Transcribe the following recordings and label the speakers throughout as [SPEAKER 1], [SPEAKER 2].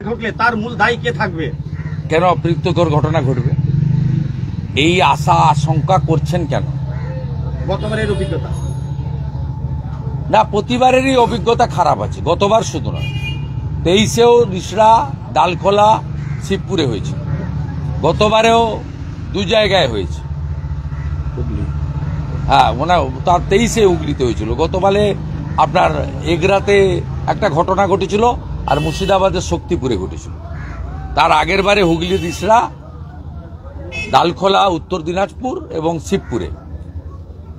[SPEAKER 1] ঘটলে তার মূল দায়ী কে থাকবে?
[SPEAKER 2] কেন অপ্রীতিকর ঘটনা ঘটবে এই আশা আশঙ্কা করছেন কেন?
[SPEAKER 1] গতবারের অভিজ্ঞতা
[SPEAKER 2] না, প্রতিবারেরই অভিজ্ঞতা খারাপ আছে, গতবার শুধু নয়। 23-এও রিসড়া, ডালখোলা, শিবপুরে হয়েছে, গতবারেও 2 জায়গায় হয়েছে। হ্যাঁ, মানে তার 23-এ হুগলিতে হয়েছিল, গতবারে আপনার এগরাতে একটা ঘটনা ঘটেছিল, আর মুর্শিদাবাদের শক্তিপুরে ঘটেছিল। তার আগের বারে হুগলি, রিসড়া, ডালখোলা, উত্তর দিনাজপুর এবং শিবপুরে।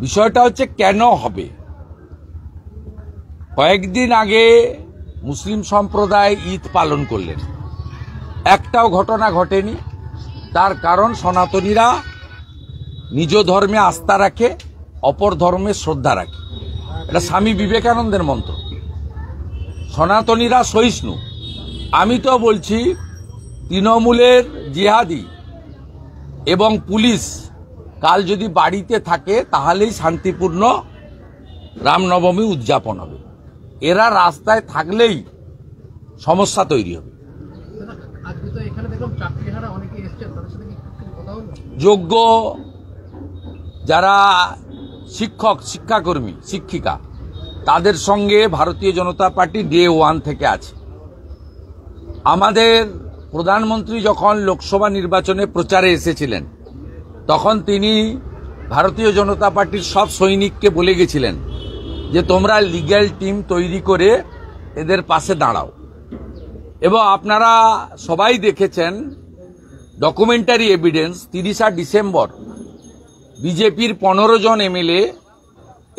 [SPEAKER 2] বিষয়টা হচ্ছে কেন হবে। কয়েকদিন আগে মুসলিম সম্প্রদায় ঈদ পালন করলেন, একটাও ঘটনা ঘটেনি। তার কারণ সনাতনীরা নিজ ধর্মে আস্থা রাখে, অপর ধর্মে শ্রদ্ধা রাখে। এটা স্বামী বিবেকানন্দের মন্ত্র। সনাতনীরা সহিষ্ণু। আমি তো বলছি তৃণমূলের জিহাদি এবং পুলিশ কাল যদি বাড়িতে থাকে তাহলেই শান্তিপূর্ণ রামনবমী উদযাপন হবে। এরা রাস্তায় থাকলেই সমস্যা তৈরি হবে। যোগ্য যারা শিক্ষক, শিক্ষাকর্মী, শিক্ষিকা, তাদের সঙ্গে ভারতীয় জনতা পার্টি ডে 1 থেকে আছে। আমাদের প্রধানমন্ত্রী যখন লোকসভা নির্বাচনে প্রচারে এসেছিলেন, তখন তিনি ভারতীয় জনতা পার্টির সব সৈনিককে বলে গেছিলেন যে তোমরা লিগ্যাল টিম তৈরি করে এদের পাশে দাঁড়াও। এবং আপনারা সবাই দেখেছেন ডকুমেন্টারি এভিডেন্স, 30 ডিসেম্বর বিজেপির 15 জন এমএলএ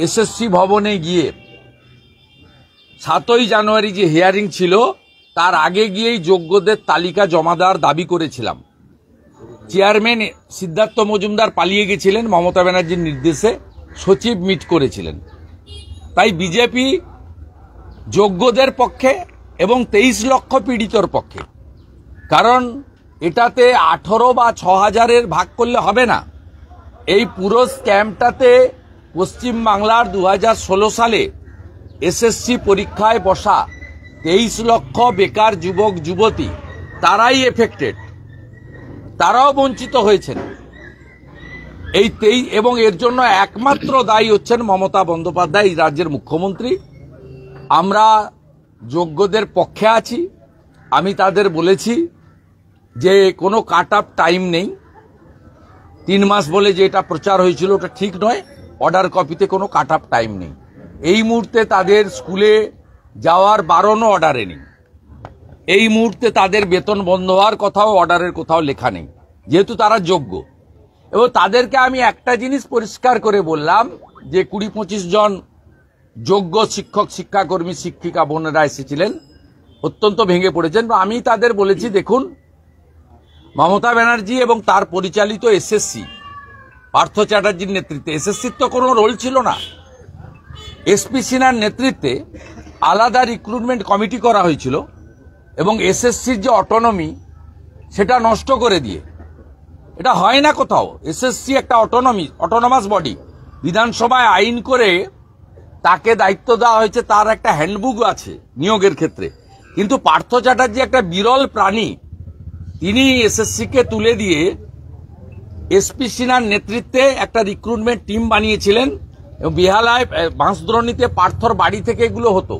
[SPEAKER 2] এসএসসি ভবনে গিয়ে 7ই জানুয়ারি যে হিয়ারিং ছিল তার আগে গিয়েই যোগ্যদের তালিকা জমা দেওয়ার দাবি করেছিলাম। চেয়ারম্যান সিদ্ধার্থ মজুমদার পালিয়ে গেছিলেন মমতা ব্যানার্জির নির্দেশে, সচিব মিট করেছিলেন। তাই বিজেপি যোগ্যদের পক্ষে এবং 23 লক্ষ পীড়িতর পক্ষে। কারণ এটাতে 18 বা 6000-এর ভাগ করলে হবে না। এই পুরো স্ক্যামটাতে পশ্চিমবাংলার 2016 সালে এসএসসি পরীক্ষায় বসা 23 লক্ষ বেকার যুবক যুবতী, তারাই এফেক্টেড, তারাও বঞ্চিত হয়েছেন। এবং এর জন্য একমাত্র দায়ী হচ্ছেন মমতা বন্দ্যোপাধ্যায়, এই রাজ্যের মুখ্যমন্ত্রী। আমরা যোগ্যদের পক্ষে আছি। আমি তাদের বলেছি যে কোনো কাট অফ টাইম নেই। 3 মাস বলে যে এটা প্রচার হয়েছিল ওটা ঠিক নয়। অর্ডার কপিতে কোনো কাট অফ টাইম নেই। এই মুহূর্তে তাদের স্কুলে যাওয়ার বারণও অর্ডারে নেই। এই মুহূর্তে তাদের বেতন বন্ধ হওয়ার কথাও অর্ডারের কোথাও লেখা নেই, যেহেতু তারা যোগ্য। এবং তাদেরকে আমি একটা জিনিস পরিষ্কার করে বললাম যে 20-25 জন যোগ্য শিক্ষক, শিক্ষাকর্মী, শিক্ষিকা বোনেরা এসেছিলেন, অত্যন্ত ভেঙে পড়েছেন। আমি তাদের বলেছি, দেখুন, মমতা ব্যানার্জি এবং তার পরিচালিত এসএসসি, পার্থ চ্যাটার্জির নেতৃত্বে, এসএসসির তো কোনো রোল ছিল না। এসপি সিনহার নেতৃত্বে আলাদা রিক্রুটমেন্ট কমিটি করা হয়েছিল এবং এসএসসির যে অটোনমি সেটা নষ্ট করে দিয়ে, এটা হয় না কোথাও। এসএসসি একটা অটোনমাস বডি, বিধানসভায় আইন করে তাকে দায়িত্ব দেওয়া হয়েছে, তার একটা হ্যান্ডবুক আছে নিয়োগের ক্ষেত্রে। কিন্তু পার্থ চ্যাটার্জি একটা বিরল প্রাণী, তিনি এসএসসিকে তুলে দিয়ে এসপি সিনহার নেতৃত্বে একটা রিক্রুটমেন্ট টিম বানিয়েছিলেন। এবং বেহালায়, বাঁশদ্রোণীতে পার্থর বাড়ি থেকে এগুলো হতো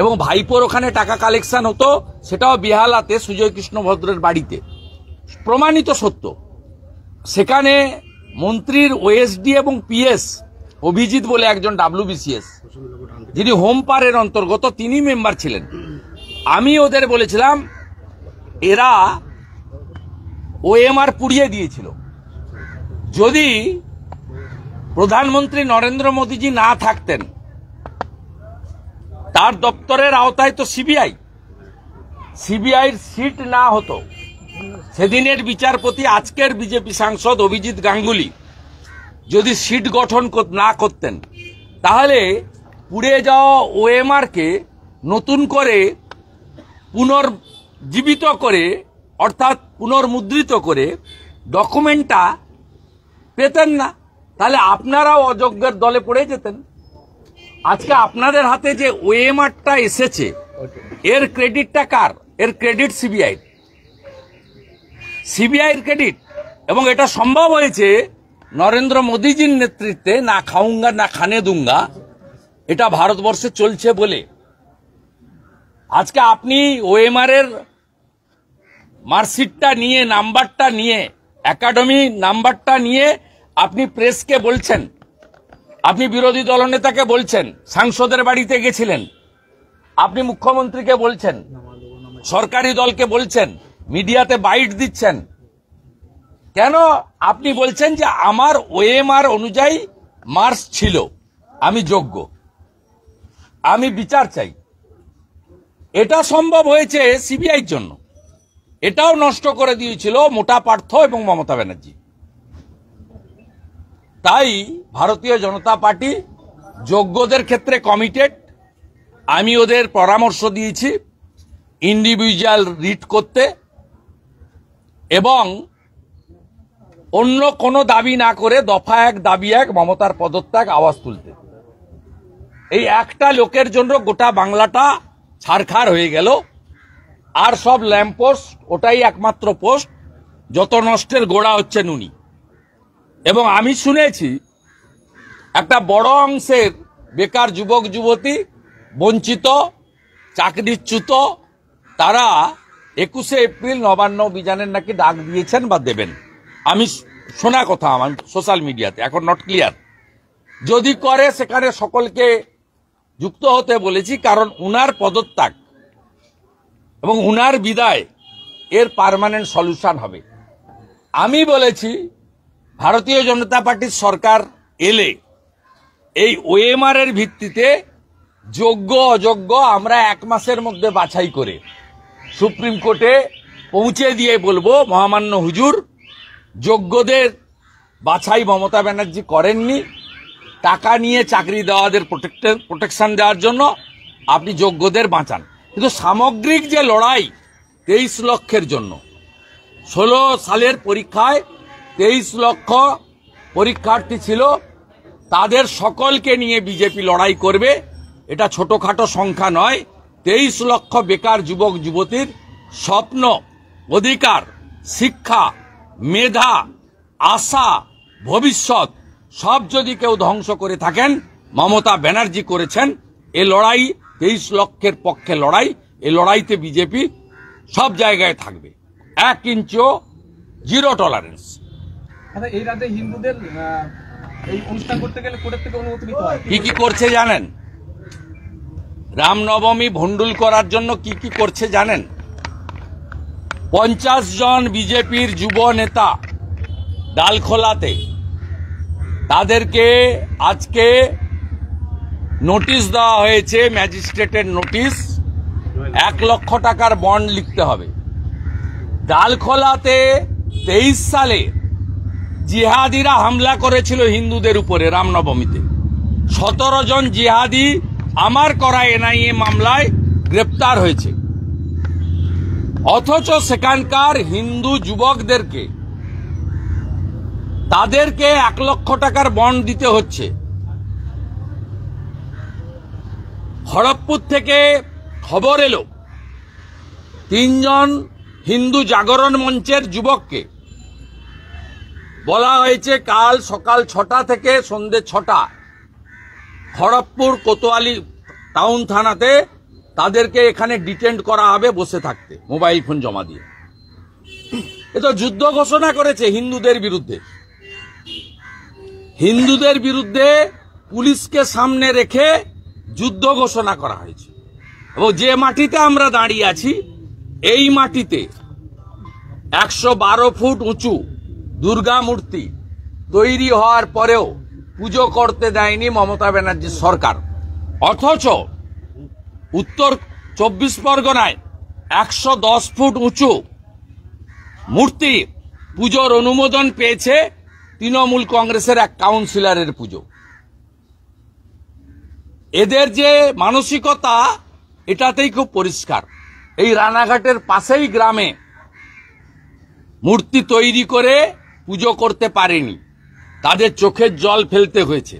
[SPEAKER 2] এবং ভাইপোর ওখানে টাকা কালেকশন হতো, সেটাও বেহালাতে সুজয় কৃষ্ণ ভদ্রের বাড়িতে, প্রমাণিত সত্য। সেখানে মন্ত্রীর ওএসডি এবং পিএস অভিজিৎ বলে একজন WBCS, যিনি হোমপারের অন্তর্গত, তিনি মেম্বার ছিলেন। আমি ওদের বলেছিলাম এরা ওএমআর পুড়িয়ে দিয়েছিল। যদি প্রধানমন্ত্রী নরেন্দ্র মোদীজি না থাকতেন, তার দপ্তরের আওতায় তো সিবিআইর সিট না হতো, সেদিনের বিচারপতি আজকের বিজেপি সাংসদ অভিজিৎ গাঙ্গুলি যদি সিট গঠন না করতেন, তাহলে পুড়ে যাওয়া ওএমআরকে নতুন করে পুনর্জীবিত করে, অর্থাৎ পুনর্মুদ্রিত করে ডকুমেন্টটা পেতেন না। তাহলে আপনারাও অযোগ্যের দলে পড়ে যেতেন। আজকে আপনাদের হাতে যে ওএমআরটা এসেছে, এর ক্রেডিটটা কার? এর ক্রেডিট সিবিআইয়ের ক্রেডিট। এবং এটা সম্ভব হয়েছে নরেন্দ্র মোদীজির নেতৃত্বে, না খাউঙ্গা না খানে দুঙ্গা, এটা ভারতবর্ষে চলছে বলে। আজকে আপনি ওএমআর এর মার্কশিটটা নিয়ে, নাম্বারটা নিয়ে, একাডেমি নাম্বারটা নিয়ে আপনি প্রেসকে বলছেন, আপনি বিরোধী দলনেতাকে বলছেন, সাংসদের বাড়িতে গেছিলেন, আপনি মুখ্যমন্ত্রীকে বলছেন, সরকারি দলকে বলছেন, মিডিয়াতে বাইট দিচ্ছেন। কেন আপনি বলছেন যে আমার ওএমআর অনুযায়ী মার্কস ছিল, আমি যোগ্য, আমি বিচার চাই? এটা সম্ভব হয়েছে সিবিআইর জন্য। এটাও নষ্ট করে দিয়েছিল মোটা পার্থ এবং মমতা ব্যানার্জি। তাই ভারতীয় জনতা পার্টি যোগ্যদের ক্ষেত্রে কমিটেড। আমি ওদের পরামর্শ দিয়েছি ইন্ডিভিজুয়াল রিট করতে এবং অন্য কোনো দাবি না করে দফা এক দাবি এক, মমতার পদত্যাগ, আওয়াজ তুলতে। এই একটা লোকের জন্য গোটা বাংলাটা ছারখার হয়ে গেল। আর সব ল্যাম্পপোস্ট, ওটাই একমাত্র পোস্ট, যত নষ্টের গোড়া হচ্ছেন উনি। এবং আমি শুনেছি একটা বড় অংশের বেকার যুবক যুবতী, বঞ্চিত, চাকরিচ্যুত, তারা 21শে এপ্রিল নবান্ন অভিযানের নাকি ডাক দিয়েছেন বা দেবেন। আমি শোনা কথা আমার সোশ্যাল মিডিয়াতে, এখন নট ক্লিয়ার। যদি করে সেখানে সকলকে যুক্ত হতে বলেছি, কারণ উনার পদত্যাগ এবং উনার বিদায় এর পার্মানেন্ট সলিউশন হবে। আমি বলেছি ভারতীয় জনতা পার্টির সরকার এলে এই ওএমআর এর ভিত্তিতে যোগ্য অযোগ্য আমরা 1 মাসের মধ্যে বাছাই করে সুপ্রিম কোর্টে পৌঁছে দিয়ে বলবো, মহামান্য হুজুর, যোগ্যদের বাছাই মমতা ব্যানার্জি করেননি, টাকা নিয়ে চাকরি দেওয়াদের প্রোটেকশন দেওয়ার জন্য আপনি যোগ্যদের বাঁচান। কিন্তু সামগ্রিক যে লড়াই 23 লক্ষের জন্য, 16 সালের পরীক্ষায় 23 লক্ষ পরীক্ষার্থী ছিল, তাদের সকলকে নিয়ে বিজেপি লড়াই করবে। এটা ছোটখাটো সংখ্যা নয়। 23 লক্ষ বেকার যুবক যুবতীর স্বপ্ন, অধিকার, শিক্ষা, মেধা, আশা, ভবিষ্যৎ সব যদি কেউ ধ্বংস করে থাকেন, মমতা ব্যানার্জি করেছেন। এ লড়াই 23 লক্ষের পক্ষে লড়াই। এই লড়াইতে বিজেপি সব জায়গায় থাকবে, 1 ইঞ্চিও জিরো টলারেন্স।
[SPEAKER 3] এই রাজ্যে হিন্দুদের এই অনুষ্ঠান করতে গেলে কোর্টের থেকে অনুমতি নিতে হয়।
[SPEAKER 2] কি কি করছে জানেন? রামনবমী ভণ্ডুল করার জন্য কি কি করছে জানেন? 50 জন বিজেপির যুব নেতা ডালখোলাতে, তাদেরকে আজকে নোটিশ দেওয়া হয়েছে, ম্যাজিস্ট্রেটের নোটিশ, 1 লক্ষ টাকার বন্ড লিখতে হবে। ডালখোলাতে 23 সালে জিহাদিরা হামলা করেছিল হিন্দুদের উপরে রামনবমীতে। 17 জন জিহাদি আমার করা এনআইএ মামলায় গ্রেপ্তার হয়েছে। অথচ সেখানকার হিন্দু যুবকদেরকে, তাদেরকে 1 লক্ষ টাকার বন্ড দিতে হচ্ছে। খড়গপুর থেকে খবর এলো 3 জন হিন্দু জাগরণ মঞ্চের যুবককে বলা হয়েছে কাল সকাল 6টা থেকে সন্ধ্যে 6টা খড়গপুর কোতোয়ালি টাউন থানাতে তাদেরকে এখানে ডিটেন্ড করা হবে বসে থাকতে, মোবাইল ফোন জমা দিয়ে। এ তো যুদ্ধ ঘোষণা করেছে হিন্দুদের বিরুদ্ধে। হিন্দুদের বিরুদ্ধে পুলিশকে সামনে রেখে যুদ্ধ ঘোষণা করা হয়েছে। এবং যে মাটিতে আমরা দাঁড়িয়ে আছি, এই মাটিতে 112 ফুট উঁচু দুর্গা মূর্তি তৈরি হওয়ার পরেও পুজো করতে দেয়নি মমতা ব্যানার্জির সরকার। অথচ উত্তর 24 পরগনায় 110 ফুট উঁচু মূর্তি পুজোর অনুমোদন পেয়েছে তৃণমূল কংগ্রেসের এক কাউন্সিলরের পুজো। এদের যে মানসিকতা, এটাতেই খুব পরিষ্কার। এই রানাঘাটের পাশেই গ্রামে মূর্তি তৈরি করে পুজো করতে পারেনি, তাদের চোখের জল ফেলতে হয়েছে।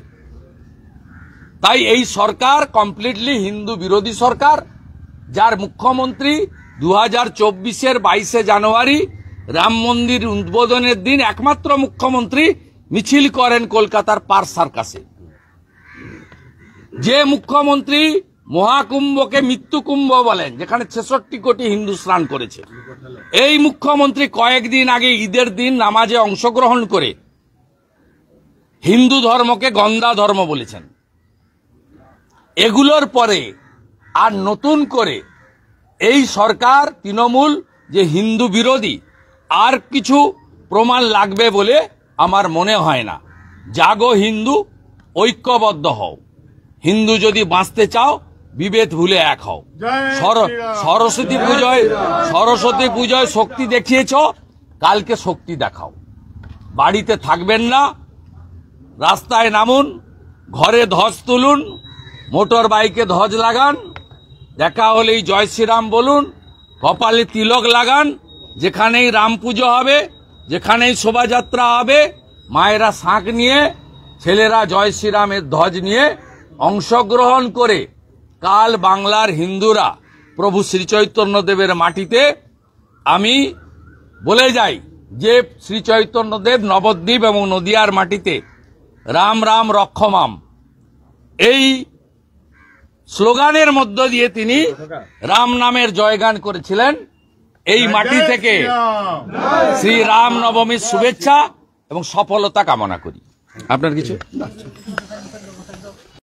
[SPEAKER 2] তাই এই সরকার কমপ্লিটলি হিন্দু বিরোধী সরকার, যার মুখ্যমন্ত্রী 2024-এর 22শে জানুয়ারি রাম মন্দির উদ্বোধনের দিন একমাত্র মুখ্যমন্ত্রী মিছিল করেন কলকাতার পার্ক সার্কাসে। যে মুখ্যমন্ত্রী মহাকুম্ভকে মৃত্যুকুম্ভ বলেন, যেখানে 66 কোটি হিন্দু স্নান করেছে, এই মুখ্যমন্ত্রী কয়েকদিন আগে ঈদের দিন নামাজে অংশগ্রহণ করে হিন্দু ধর্মকে গন্ধা ধর্ম বলেছেন। এগুলোর পরে আর নতুন করে এই সরকার তৃণমূল যে হিন্দু বিরোধী, আর কিছু প্রমাণ লাগবে বলে আমার মনে হয় না। জাগো হিন্দু, ঐক্যবদ্ধ হও। হিন্দু যদি বাঁচতে চাও বিভেদ ভুলে এক হও। সরস্বতী পূজায় শক্তি দেখিয়েছ, কালকে শক্তি দেখাও। বাড়িতে থাকবেন না, রাস্তায় নামুন, ঘরে ধ্বজ তুলুন, মোটর বাইকে ধ্বজ লাগান, দেখা হলেই জয় শ্রীরাম বলুন, কপালে তিলক লাগান। যেখানেই রাম পুজো হবে, যেখানেই শোভাযাত্রা হবে, মায়েরা শাঁখ নিয়ে, ছেলেরা জয় শ্রীরামের ধ্বজ নিয়ে অংশগ্রহণ করে কাল বাংলার হিন্দুরা প্রভু শ্রীচৈতন্যদেবের মাটিতে, আমি বলে যাই যে শ্রীচৈতন্যদেব নবদ্বীপ এবং নদিয়ার মাটিতে রাম রাম রক্ষমাম এই স্লোগানের মধ্য দিয়ে তিনি রাম নামের জয়গান করেছিলেন। এই মাটি থেকে শ্রী রাম নবমীর শুভেচ্ছা এবং সফলতা কামনা করি। আপনার কিছু